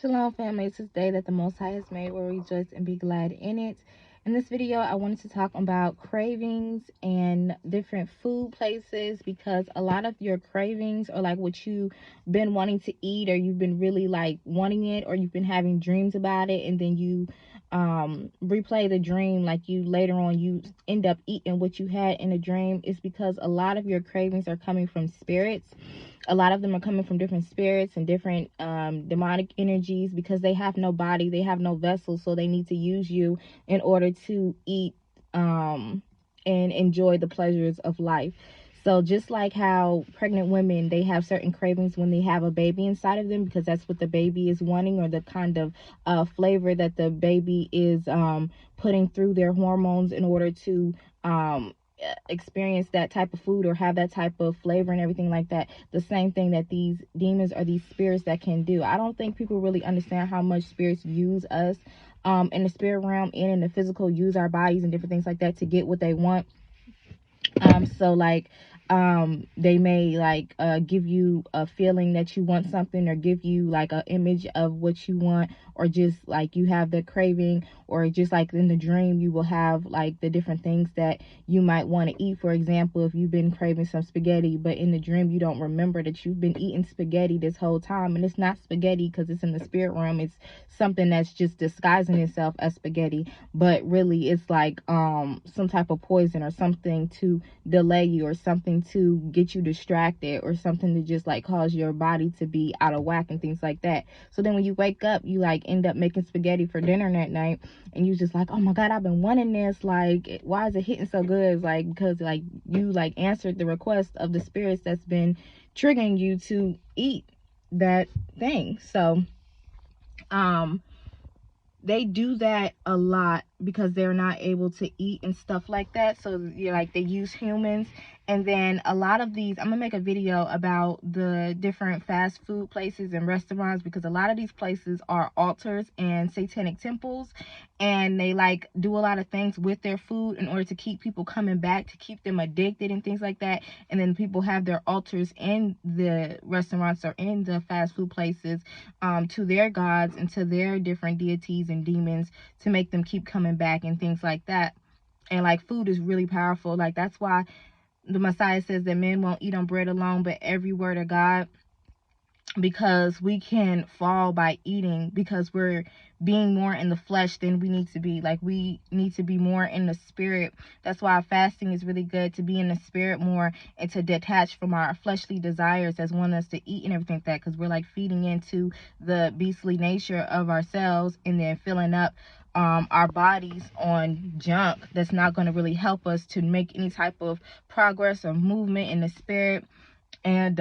Shalom, family. It's this day that the Most High has made. We'll rejoice and be glad in it. In this video, I wanted to talk about cravings and different food places, because a lot of your cravings are like what you've been wanting to eat, or you've been really like wanting it, or you've been having dreams about it, and then you replay the dream, like you later on you end up eating what you had in a dream. It's because a lot of your cravings are coming from spirits. A lot of them are coming from different spirits and different demonic energies, because they have no body, they have no vessel, so they need to use you in order to eat and enjoy the pleasures of life. So just like how pregnant women, they have certain cravings when they have a baby inside of them, because that's what the baby is wanting, or the kind of flavor that the baby is putting through their hormones in order to experience that type of food or have that type of flavor and everything like that. The same thing that these demons or these spirits that can do. I don't think people really understand how much spirits use us in the spirit realm and in the physical, use our bodies and different things like that to get what they want. So like they may like give you a feeling that you want something, or give you like an image of what you want, or just like you have the craving, or just like in the dream you will have like the different things that you might want to eat. For example, if you've been craving some spaghetti, but in the dream you don't remember that you've been eating spaghetti this whole time, and it's not spaghetti because it's in the spirit realm, it's something that's just disguising itself as spaghetti, but really it's like some type of poison, or something to delay you, or something to get you distracted, or something to just like cause your body to be out of whack and things like that. So then when you wake up, you like end up making spaghetti for dinner that night, and you just like, oh my god, I've been wanting this, like why is it hitting so good? It's like because like you like answered the request of the spirits that's been triggering you to eat that thing. So they do that a lot because they're not able to eat and stuff like that. So you're like, they use humans. And then a lot of these, I'm gonna make a video about the different fast food places and restaurants, because a lot of these places are altars and satanic temples, and they like do a lot of things with their food in order to keep people coming back, to keep them addicted and things like that. And then people have their altars in the restaurants or in the fast food places to their gods and to their different deities and demons, to make them keep coming back and things like that. And like food is really powerful. Like that's why the Messiah says that men won't eat on bread alone, but every word of God, because we can fall by eating, because we're being more in the flesh than we need to be. Like we need to be more in the spirit. That's why fasting is really good, to be in the spirit more and to detach from our fleshly desires that's want us to eat and everything like that, because we're like feeding into the beastly nature of ourselves, and then filling up our bodies on junk that's not going to really help us to make any type of progress or movement in the spirit. And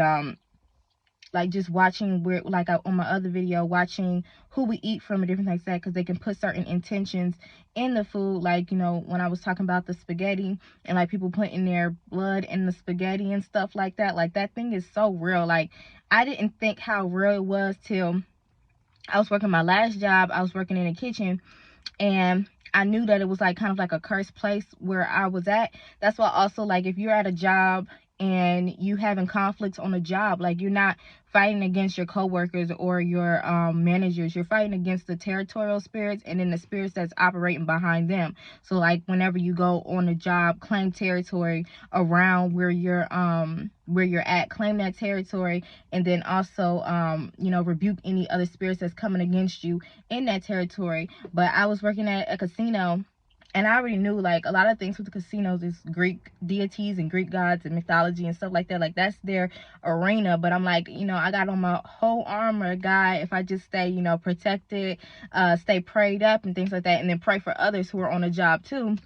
like just watching where, like on my other video, watching who we eat from and different things like that, because they can put certain intentions in the food. Like, you know, when I was talking about the spaghetti and like people putting their blood in the spaghetti and stuff like that thing is so real. Like I didn't think how real it was till I was working my last job. I was working in a kitchen, and I knew that it was like kind of like a cursed place where I was at. That's why also, like, if you're at a job and you having conflicts on a job, like you're not fighting against your coworkers or your managers, you're fighting against the territorial spirits and then the spirits that's operating behind them. So like whenever you go on a job, claim territory around where you're at, claim that territory, and then also you know, rebuke any other spirits that's coming against you in that territory. But I was working at a casino, and I already knew like a lot of things with the casinos is Greek deities and Greek gods and mythology and stuff like that. Like that's their arena. But I'm like, you know, I got on my whole armor, guy. If I just stay, you know, protected, stay prayed up and things like that, and then pray for others who are on the job too,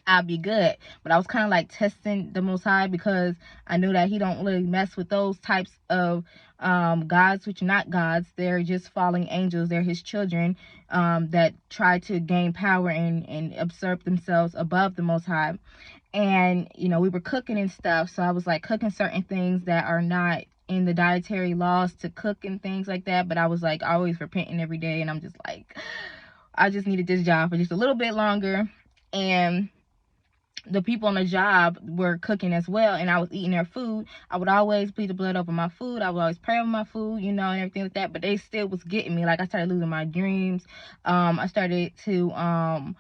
I'll be good. But I was kind of like testing the Most High, because I knew that he don't really mess with those types of gods, which are not gods. They're just falling angels. They're his children that try to gain power and usurp themselves above the Most High. And, you know, we were cooking and stuff. So I was like cooking certain things that are not in the dietary laws to cook and things like that. But I was like always repenting every day. And I'm just like, I just needed this job for just a little bit longer. And the people on the job were cooking as well, and I was eating their food. I would always plead the blood over my food. I would always pray over my food, you know, and everything like that. But they still was getting me. Like, I started losing my dreams. I started to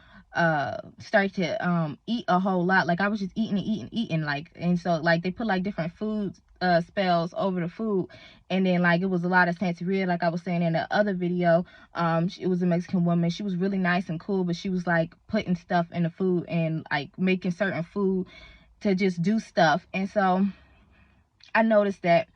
eat a whole lot. Like, I was just eating and eating, like, and so like they put like different food spells over the food, and then like it was a lot of Santeria, like I was saying in the other video. It was a Mexican woman. She was really nice and cool, but she was like putting stuff in the food and like making certain food to just do stuff. And so I noticed that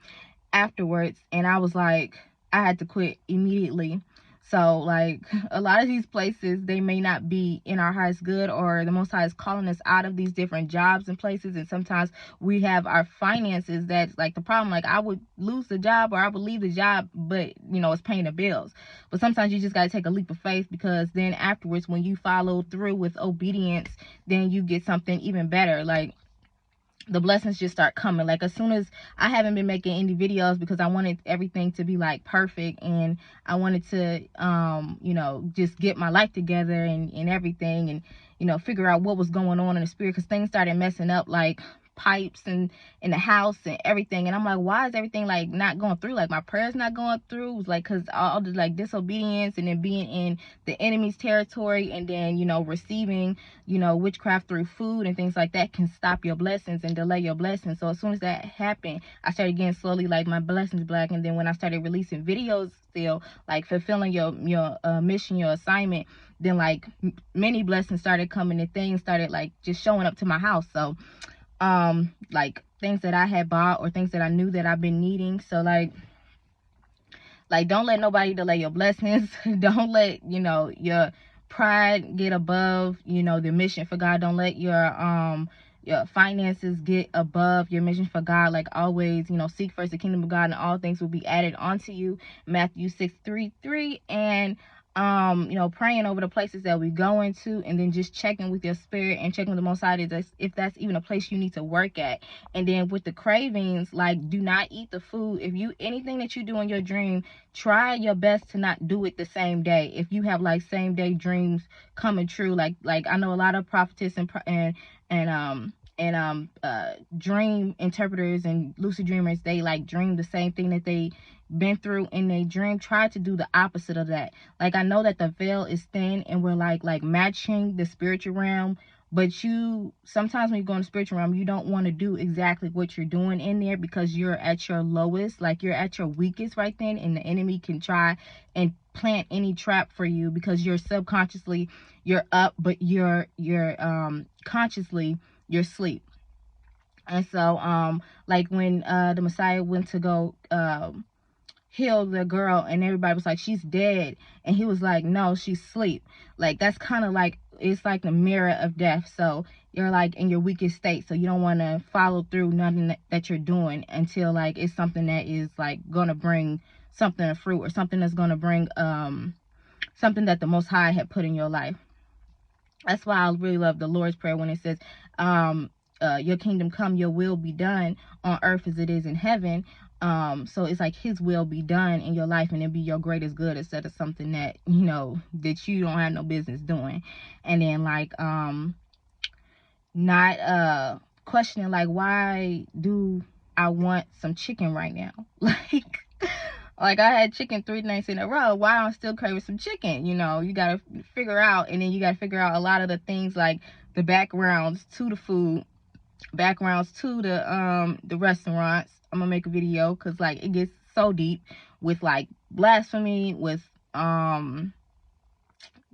afterwards, and I was like, I had to quit immediately. So like a lot of these places, they may not be in our highest good, or the Most High is calling us out of these different jobs and places. And sometimes we have our finances that's like the problem. Like, I would lose the job or I would leave the job, but you know, it's paying the bills. But sometimes you just got to take a leap of faith, because then afterwards, when you follow through with obedience, then you get something even better. Like, the blessings just start coming. Like, as soon as I haven't been making any videos because I wanted everything to be like perfect, and I wanted to you know, just get my life together and everything, and you know, figure out what was going on in the spirit, because things started messing up, like pipes and in the house and everything. And I'm like, why is everything like not going through? Like, my prayers not going through. It was like, because all the like disobedience, and then being in the enemy's territory, and then, you know, receiving, you know, witchcraft through food and things like that can stop your blessings and delay your blessings. So as soon as that happened, I started getting slowly like my blessings black. And then when I started releasing videos, still like fulfilling your mission, your assignment, then like many blessings started coming, and things started like just showing up to my house. So like things that I had bought, or things that I knew that I've been needing. So like don't let nobody delay your blessings. Don't let, you know, your pride get above, you know, the mission for God. Don't let your finances get above your mission for God. Like, always, you know, seek first the kingdom of God, and all things will be added onto you. Matthew 6:33. And you know, praying over the places that we go into, and then just checking with your spirit and checking with the Most High if that's even a place you need to work at. And then with the cravings, like, do not eat the food. If you, anything that you do in your dream, try your best to not do it the same day. If you have like same day dreams coming true, like I know a lot of prophetess and dream interpreters and lucid dreamers, they like dream the same thing that they been through in a dream. Try to do the opposite of that. Like, I know that the veil is thin, and we're like matching the spiritual realm, but you sometimes when you go in the spiritual realm, you don't want to do exactly what you're doing in there, because you're at your lowest, like you're at your weakest right then, and the enemy can try and plant any trap for you, because you're subconsciously, you're up, but you're consciously you're asleep. And so like when the Messiah went to go heal the girl, and everybody was like, she's dead, and he was like, no, she's asleep. Like, that's kind of like, it's like the mirror of death. So you're like in your weakest state, so you don't want to follow through nothing that you're doing until like it's something that is like gonna bring something of fruit, or something that's gonna bring something that the Most High had put in your life. That's why I really love the Lord's Prayer when it says, your kingdom come, your will be done on earth as it is in heaven. So it's like his will be done in your life, and it be your greatest good, instead of something that, you know, that you don't have no business doing. And then like not questioning, like, why do I want some chicken right now? Like I had chicken 3 nights in a row. Why I'm still craving some chicken? You know, you gotta figure out, and then you gotta figure out a lot of the things, like the backgrounds to the food, backgrounds to the restaurants. I'm gonna make a video, because like it gets so deep with like blasphemy, with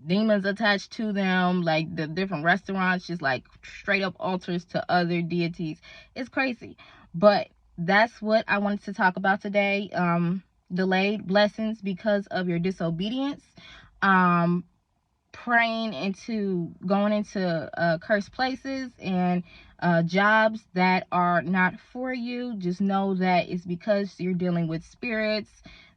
demons attached to them, like the different restaurants just like straight up altars to other deities. It's crazy. But that's what I wanted to talk about today. Delayed blessings because of your disobedience. Praying into going into cursed places and jobs that are not for you. Just know that it's because you're dealing with spirits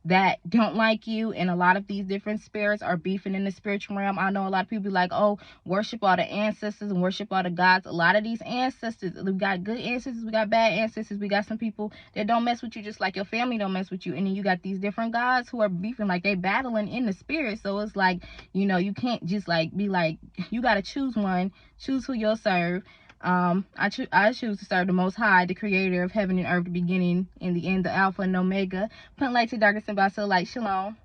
that don't like you, and a lot of these different spirits are beefing in the spiritual realm. I know a lot of people like, oh, worship all the ancestors and worship all the gods. A lot of these ancestors, we got good ancestors, we got bad ancestors, we got some people that don't mess with you, just like your family don't mess with you. And then you got these different gods who are beefing, like they battling in the spirit. So it's like, you know, you can't just like be like, you got to choose one, choose who you'll serve. I choose to serve the Most High, the Creator of heaven and earth, the beginning and the end, the Alpha and Omega, putting light to darkness and by so light. Shalom.